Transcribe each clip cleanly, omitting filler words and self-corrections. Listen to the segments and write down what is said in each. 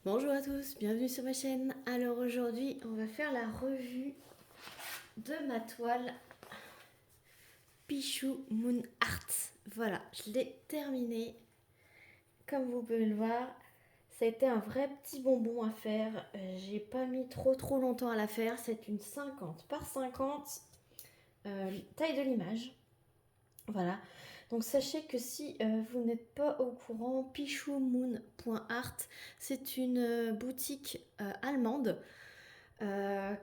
Bonjour à tous, bienvenue sur ma chaîne. Alors aujourd'hui, on va faire la revue de ma toile Pichou Moon Art. Voilà, je l'ai terminée. Comme vous pouvez le voir, ça a été un vrai petit bonbon à faire. J'ai pas mis trop longtemps à la faire. C'est une 50 par 50 taille de l'image. Voilà. Donc sachez que si vous n'êtes pas au courant, pichoumoon.art, c'est une boutique allemande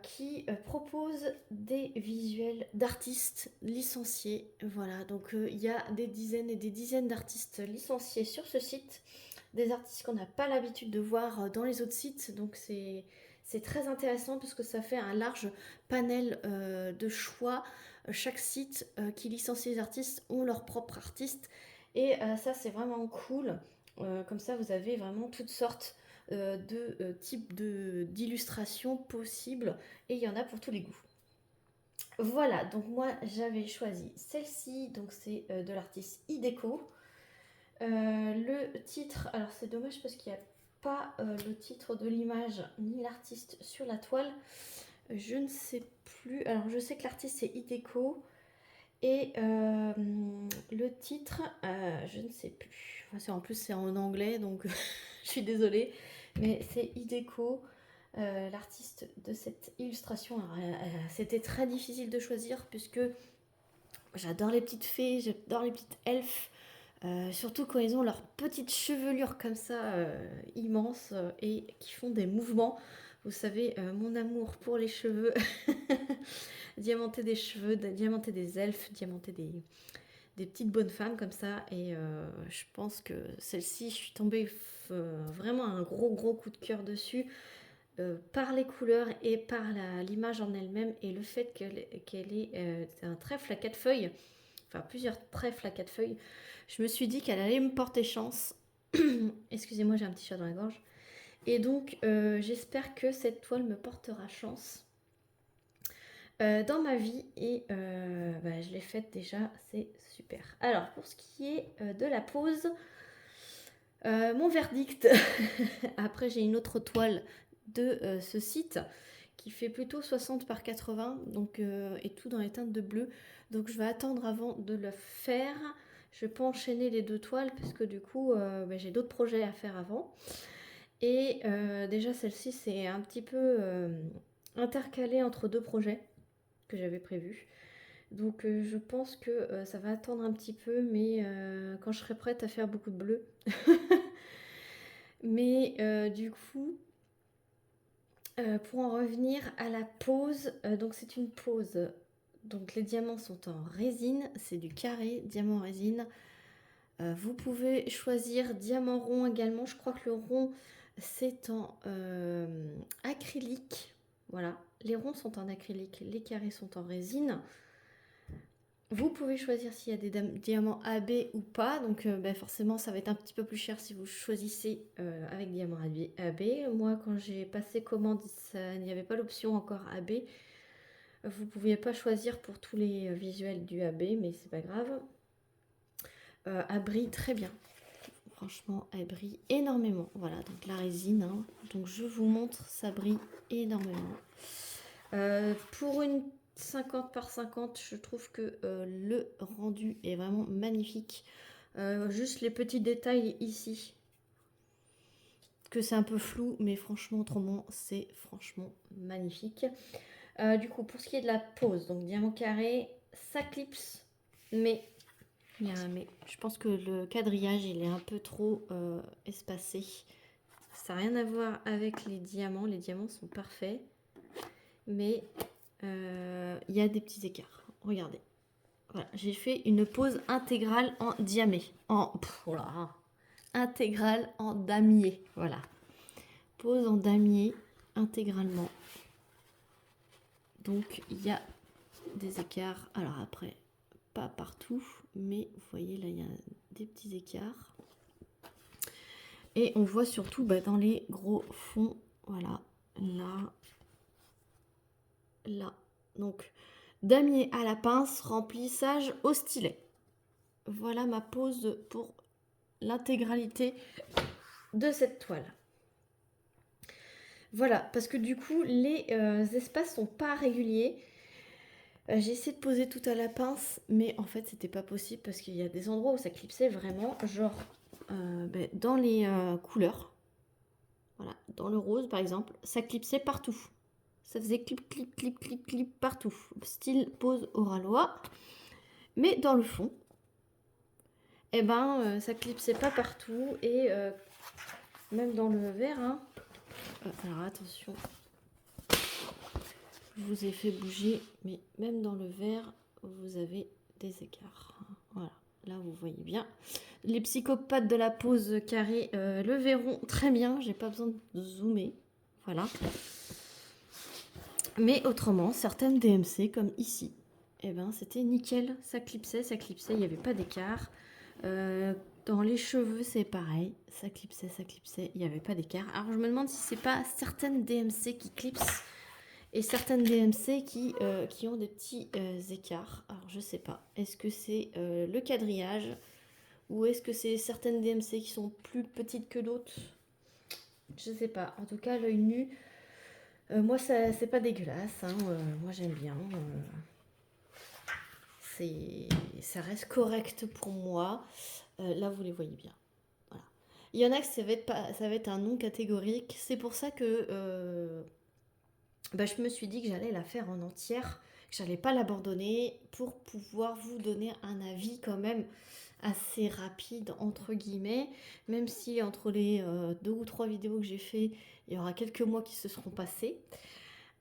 qui propose des visuels d'artistes licenciés. Voilà, donc il y a des dizaines et des dizaines d'artistes licenciés sur ce site, des artistes qu'on n'a pas l'habitude de voir dans les autres sites, donc c'est très intéressant parce que ça fait un large panel de choix. Chaque site qui licencie les artistes ont leur propre artiste et ça c'est vraiment cool. Comme ça vous avez vraiment toutes sortes de types d'illustrations possibles et il y en a pour tous les goûts. Voilà, donc moi j'avais choisi celle-ci, donc c'est de l'artiste Ideco. Le titre, alors c'est dommage parce qu'il n'y a pas le titre de l'image ni l'artiste sur la toile. Je ne sais plus, alors je sais que l'artiste c'est Ideco et le titre, je ne sais plus. Enfin, en plus c'est en anglais donc je suis désolée, mais c'est Ideco. L'artiste de cette illustration. C'était très difficile de choisir puisque j'adore les petites fées, j'adore les petites elfes, surtout quand ils ont leurs petites chevelures comme ça immenses et qui font des mouvements. Vous savez, mon amour pour les cheveux, diamanter des cheveux, diamanter des elfes, diamanter des petites bonnes femmes comme ça. Et je pense que celle-ci, je suis tombée vraiment un gros coup de cœur dessus. Par les couleurs et par l'image en elle-même et le fait qu'elle ait un trèfle à 4 feuilles, enfin plusieurs trèfles à 4 feuilles, je me suis dit qu'elle allait me porter chance. Excusez-moi, j'ai un petit chat dans la gorge. Et donc j'espère que cette toile me portera chance dans ma vie et je l'ai faite déjà, c'est super. Alors pour ce qui est de la pose, mon verdict, après j'ai une autre toile de ce site qui fait plutôt 60 par 80 donc, et tout dans les teintes de bleu. Donc je vais attendre avant de le faire. Je vais pas enchaîner les deux toiles parce que du coup j'ai d'autres projets à faire avant. Et déjà celle-ci c'est un petit peu intercalé entre deux projets que j'avais prévus. Donc je pense que ça va attendre un petit peu, mais quand je serai prête à faire beaucoup de bleu. Mais du coup, pour en revenir à la pose, donc c'est une pose. Donc les diamants sont en résine, c'est du carré, diamant résine. Vous pouvez choisir diamant rond également. Je crois que le rond c'est en acrylique. Voilà, les ronds sont en acrylique, les carrés sont en résine. Vous pouvez choisir s'il y a des diamants AB ou pas. Donc forcément ça va être un petit peu plus cher si vous choisissez avec diamant AB. Moi quand j'ai passé commande, il n'y avait pas l'option encore AB. Vous ne pouviez pas choisir pour tous les visuels du AB, mais c'est pas grave. Elle brille très bien. Franchement, elle brille énormément. Voilà, donc la résine. Hein. Donc je vous montre, ça brille énormément. Pour une 50 par 50, je trouve que le rendu est vraiment magnifique. Juste les petits détails ici, que c'est un peu flou, mais franchement, autrement, c'est franchement magnifique. Du coup, pour ce qui est de la pose, donc diamant carré, ça clipse, mais il y a un mais. Je pense que le quadrillage, il est un peu trop espacé. Ça n'a rien à voir avec les diamants sont parfaits, mais il y a des petits écarts. Regardez. Voilà, j'ai fait une pose intégrale en diamé. Intégrale en damier. Voilà. Pose en damier intégralement. Donc il y a des écarts. Alors après, pas partout, mais vous voyez là, il y a des petits écarts. Et on voit surtout dans les gros fonds. Voilà. Là. Là. Donc, damier à la pince, remplissage au stylet. Voilà ma pose pour l'intégralité de cette toile. Voilà, parce que du coup, les espaces sont pas réguliers. J'ai essayé de poser tout à la pince, mais en fait, c'était pas possible parce qu'il y a des endroits où ça clipsait vraiment, genre dans les couleurs. Voilà, dans le rose par exemple, ça clipsait partout. Ça faisait clip, clip, clip, clip, clip partout. Style pose oralois. Mais dans le fond, eh ben, ça clipsait pas partout. Et même dans le vert, hein. Alors attention, je vous ai fait bouger, mais même dans le vert, vous avez des écarts. Voilà, là vous voyez bien. Les psychopathes de la pose carrée le verront très bien. J'ai pas besoin de zoomer. Voilà. Mais autrement, certaines DMC, comme ici, eh ben, c'était nickel. Ça clipsait, il n'y avait pas d'écart. Dans les cheveux, c'est pareil. Ça clipsait, il n'y avait pas d'écart. Alors, je me demande si c'est pas certaines DMC qui clipsent et certaines DMC qui ont des petits écarts. Alors, je sais pas. Est-ce que c'est le quadrillage ou est-ce que c'est certaines DMC qui sont plus petites que d'autres? Je sais pas. En tout cas, l'œil nu, moi, ça, c'est pas dégueulasse. Hein. Moi, j'aime bien. Ça reste correct pour moi. Là, vous les voyez bien. Voilà. Il y en a que ça va être un non catégorique. C'est pour ça que je me suis dit que j'allais la faire en entière, que j'allais pas l'abandonner pour pouvoir vous donner un avis quand même assez rapide entre guillemets, même si entre les 2 ou 3 vidéos que j'ai fait, il y aura quelques mois qui se seront passés.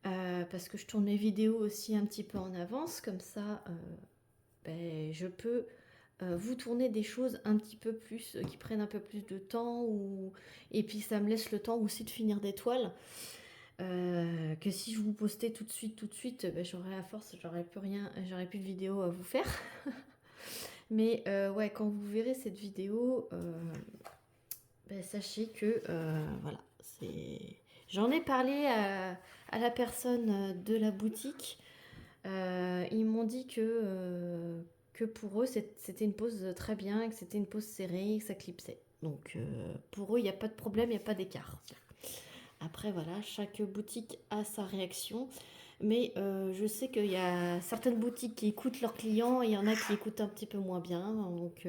Parce que je tourne mes vidéos aussi un petit peu en avance, comme ça je peux vous tourner des choses un petit peu plus, qui prennent un peu plus de temps, et puis ça me laisse le temps aussi de finir des toiles. Que si je vous postais tout de suite, j'aurais à force, j'aurais plus de vidéo à vous faire. Mais ouais, quand vous verrez cette vidéo, sachez que voilà, j'en ai parlé à la personne de la boutique. Ils m'ont dit que pour eux c'était une pose très bien, que c'était une pose serrée, que ça clipsait. Donc pour eux il n'y a pas de problème, il n'y a pas d'écart. Après voilà, chaque boutique a sa réaction. Mais je sais qu'il y a certaines boutiques qui écoutent leurs clients et il y en a qui écoutent un petit peu moins bien. Donc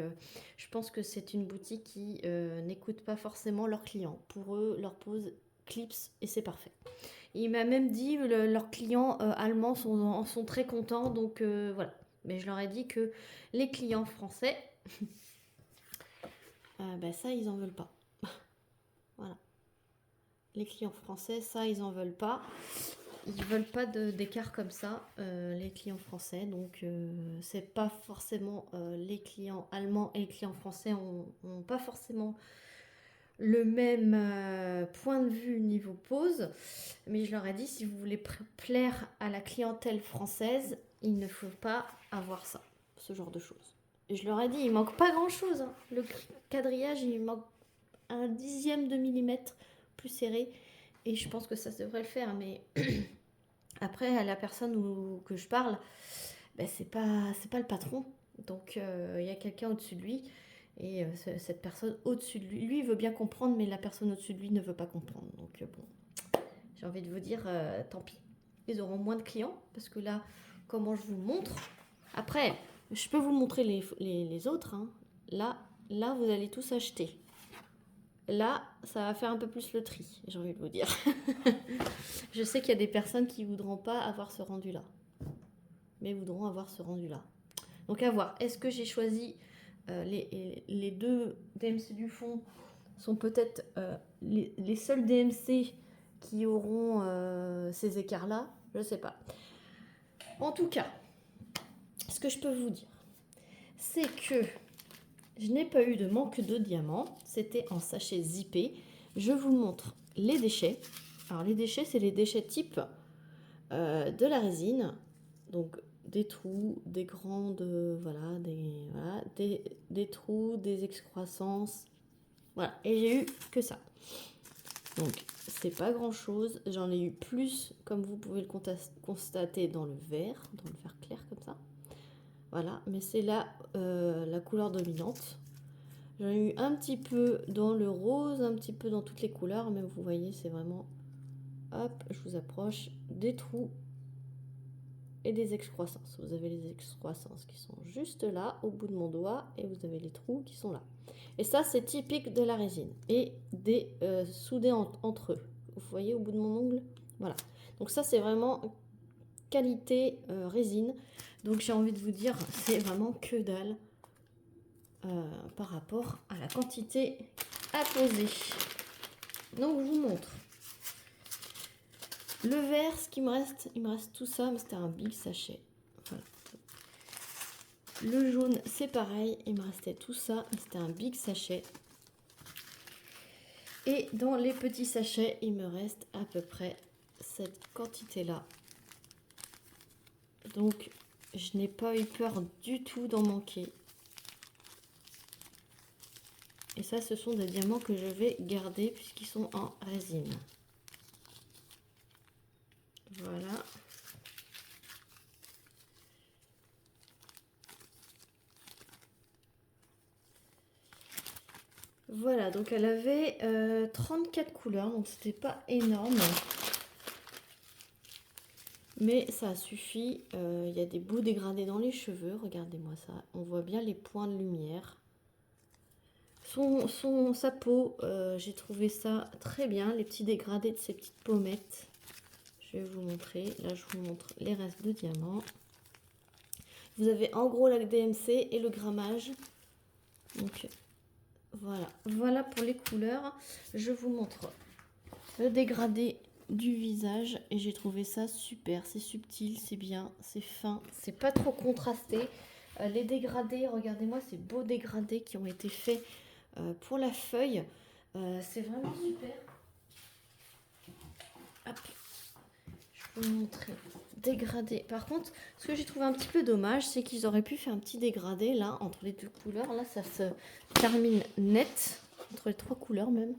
je pense que c'est une boutique qui n'écoute pas forcément leurs clients. Pour eux, leur pose clips et c'est parfait. Il m'a même dit que leurs clients allemands en sont très contents. Donc voilà. Mais je leur ai dit que les clients français, ça, ils en veulent pas. Voilà. Les clients français, ça, ils en veulent pas. Ils veulent pas d'écart comme ça, les clients français. Donc, c'est pas forcément les clients allemands et les clients français ont pas forcément le même point de vue niveau pose. Mais je leur ai dit, si vous voulez plaire à la clientèle française, il ne faut pas avoir ça, ce genre de choses. Et je leur ai dit, il manque pas grand chose. Hein. Le quadrillage, il manque un dixième de millimètre plus serré. Et je pense que ça devrait le faire. Mais après, à la personne que je parle, c'est pas le patron. Donc, il y a quelqu'un au-dessus de lui. Et cette personne au-dessus de lui, lui veut bien comprendre, mais la personne au-dessus de lui ne veut pas comprendre. Donc, bon, j'ai envie de vous dire, tant pis. Ils auront moins de clients. Parce que là, comment je vous montre. Après, je peux vous montrer les autres. Hein. Là, vous allez tous acheter. Là, ça va faire un peu plus le tri, j'ai envie de vous dire. Je sais qu'il y a des personnes qui voudront pas avoir ce rendu-là. Mais voudront avoir ce rendu-là. Donc à voir. Est-ce que j'ai choisi les deux DMC du fond sont peut-être les seuls DMC qui auront ces écarts-là? Je sais pas. En tout cas, ce que je peux vous dire, c'est que je n'ai pas eu de manque de diamants. C'était en sachet zippé. Je vous montre les déchets. Alors les déchets, c'est les déchets type de la résine. Donc des trous, des grandes, des trous, des excroissances. Voilà, et j'ai eu que ça. Donc c'est pas grand chose. J'en ai eu plus, comme vous pouvez le constater, dans le vert clair comme ça. Voilà, mais c'est là la couleur dominante. J'en ai eu un petit peu dans le rose, un petit peu dans toutes les couleurs, mais vous voyez, c'est vraiment hop, je vous approche, des trous et des excroissances. Vous avez les excroissances qui sont juste là, au bout de mon doigt, et vous avez les trous qui sont là. Et ça, c'est typique de la résine. Et des soudés entre eux. Vous voyez au bout de mon ongle? Voilà. Donc ça, c'est vraiment qualité résine. Donc j'ai envie de vous dire, c'est vraiment que dalle par rapport à la quantité à poser. Donc je vous montre. Le vert, ce qui me reste, il me reste tout ça, mais c'était un big sachet. Voilà. Le jaune, c'est pareil, il me restait tout ça, mais c'était un big sachet. Et dans les petits sachets, il me reste à peu près cette quantité-là. Donc, je n'ai pas eu peur du tout d'en manquer. Et ça, ce sont des diamants que je vais garder puisqu'ils sont en résine. Voilà. Voilà, donc elle avait 34 couleurs, donc c'était pas énorme. Mais ça suffit. Il y a des beaux dégradés dans les cheveux, regardez-moi ça. On voit bien les points de lumière. Sa peau, j'ai trouvé ça très bien, les petits dégradés de ces petites pommettes. Je vais vous montrer, là je vous montre les restes de diamants. Vous avez en gros la DMC et le grammage. Donc voilà pour les couleurs. Je vous montre le dégradé du visage et j'ai trouvé ça super. C'est subtil, c'est bien, c'est fin, c'est pas trop contrasté. Les dégradés, regardez-moi ces beaux dégradés qui ont été faits pour la feuille. C'est vraiment super. Hop. Je vais vous montrer. Dégradé. Par contre, ce que j'ai trouvé un petit peu dommage, c'est qu'ils auraient pu faire un petit dégradé là entre les deux couleurs. Là, ça se termine net entre les trois couleurs même.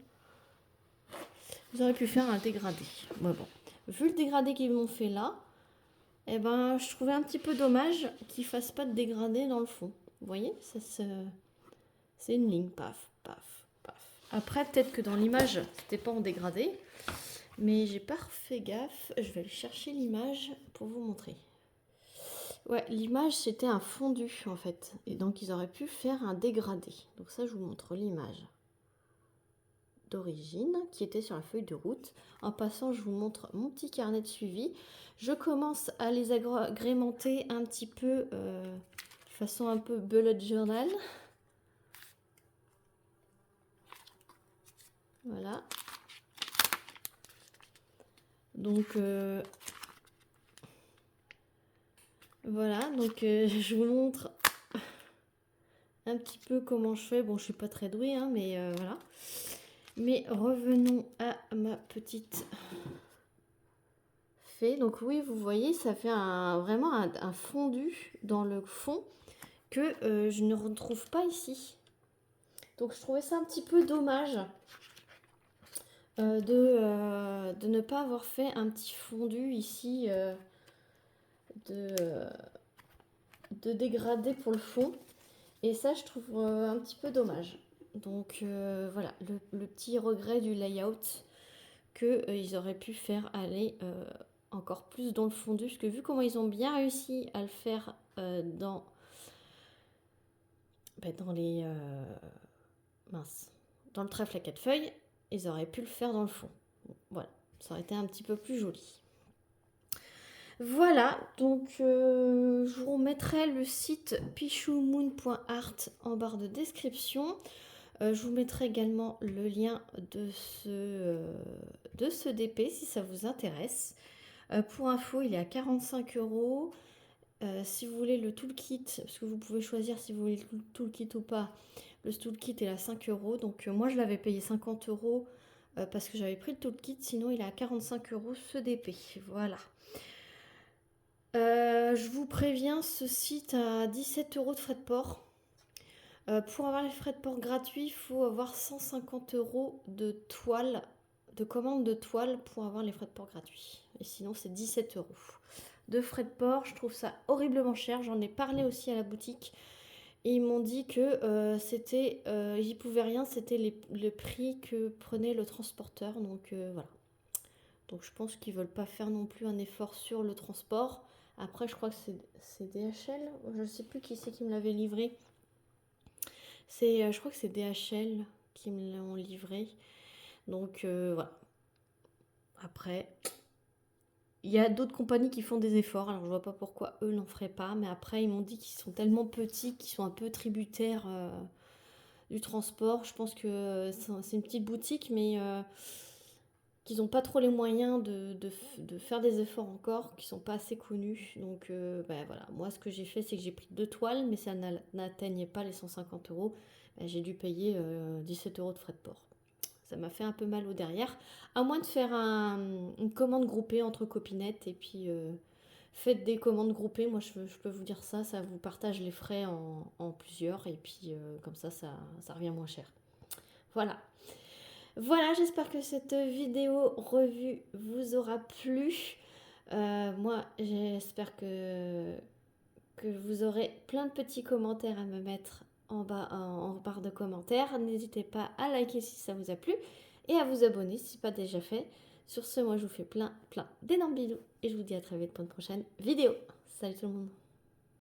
Ils auraient pu faire un dégradé. Ouais, bon, vu le dégradé qu'ils m'ont fait là, eh ben, je trouvais un petit peu dommage qu'ils fassent pas de dégradé dans le fond. Vous voyez, c'est une ligne, paf, paf, paf. Après, peut-être que dans l'image, c'était pas en dégradé. Mais j'ai pas fait gaffe. Je vais aller chercher l'image pour vous montrer. Ouais, l'image c'était un fondu en fait. Et donc ils auraient pu faire un dégradé. Donc ça je vous montre l'image d'origine qui était sur la feuille de route. En passant, je vous montre mon petit carnet de suivi. Je commence à les agrémenter un petit peu de façon un peu bullet journal. Voilà. Donc voilà, donc je vous montre un petit peu comment je fais. Bon, je suis pas très douée, hein, mais voilà. Mais revenons à ma petite fée. Donc oui, vous voyez, ça fait vraiment un fondu dans le fond que je ne retrouve pas ici. Donc je trouvais ça un petit peu dommage de ne pas avoir fait un petit fondu ici de dégradé pour le fond. Et ça, je trouve un petit peu dommage. Donc voilà, le petit regret du layout qu'ils auraient pu faire aller encore plus dans le fondu. Parce que vu comment ils ont bien réussi à le faire dans les... dans le trèfle à 4 feuilles, ils auraient pu le faire dans le fond. Bon, voilà, ça aurait été un petit peu plus joli. Voilà, donc je vous remettrai le site pichoumoon.art en barre de description. Je vous mettrai également le lien de ce DP si ça vous intéresse. Pour info, il est à 45 €. Si vous voulez le toolkit, parce que vous pouvez choisir si vous voulez le toolkit ou pas, le toolkit est à 5 €. Donc moi je l'avais payé 50 € parce que j'avais pris le toolkit, sinon il est à 45 € ce DP. Voilà. Je vous préviens, ce site a 17 € de frais de port. Pour avoir les frais de port gratuits, il faut avoir 150 € de toile, de commande de toile pour avoir les frais de port gratuits. Et sinon, c'est 17 € de frais de port. Je trouve ça horriblement cher. J'en ai parlé aussi à la boutique. Et ils m'ont dit que j'y pouvais rien, c'était le prix que prenait le transporteur. Donc voilà. Donc je pense qu'ils veulent pas faire non plus un effort sur le transport. Après, je crois que c'est DHL. Je sais plus qui c'est qui me l'avait livré. Je crois que c'est DHL qui me l'ont livré. Donc voilà. Après, il y a d'autres compagnies qui font des efforts. Alors je vois pas pourquoi eux n'en feraient pas. Mais après, ils m'ont dit qu'ils sont tellement petits qu'ils sont un peu tributaires du transport. Je pense que c'est une petite boutique, mais qu'ils n'ont pas trop les moyens de faire des efforts encore, qui sont pas assez connus. Donc ben voilà, moi ce que j'ai fait, c'est que j'ai pris 2 toiles, mais ça n'atteignait pas les 150 euros. Ben, j'ai dû payer 17 euros de frais de port. Ça m'a fait un peu mal au derrière. À moins de faire une commande groupée entre copinettes et puis faites des commandes groupées. Moi, je peux vous dire ça, ça vous partage les frais en plusieurs et puis comme ça revient moins cher. Voilà. Voilà, j'espère que cette vidéo revue vous aura plu. Moi, j'espère que vous aurez plein de petits commentaires à me mettre en bas en barre de commentaires. N'hésitez pas à liker si ça vous a plu et à vous abonner si ce n'est pas déjà fait. Sur ce, moi je vous fais plein d'énormes bisous et je vous dis à très vite pour une prochaine vidéo. Salut tout le monde!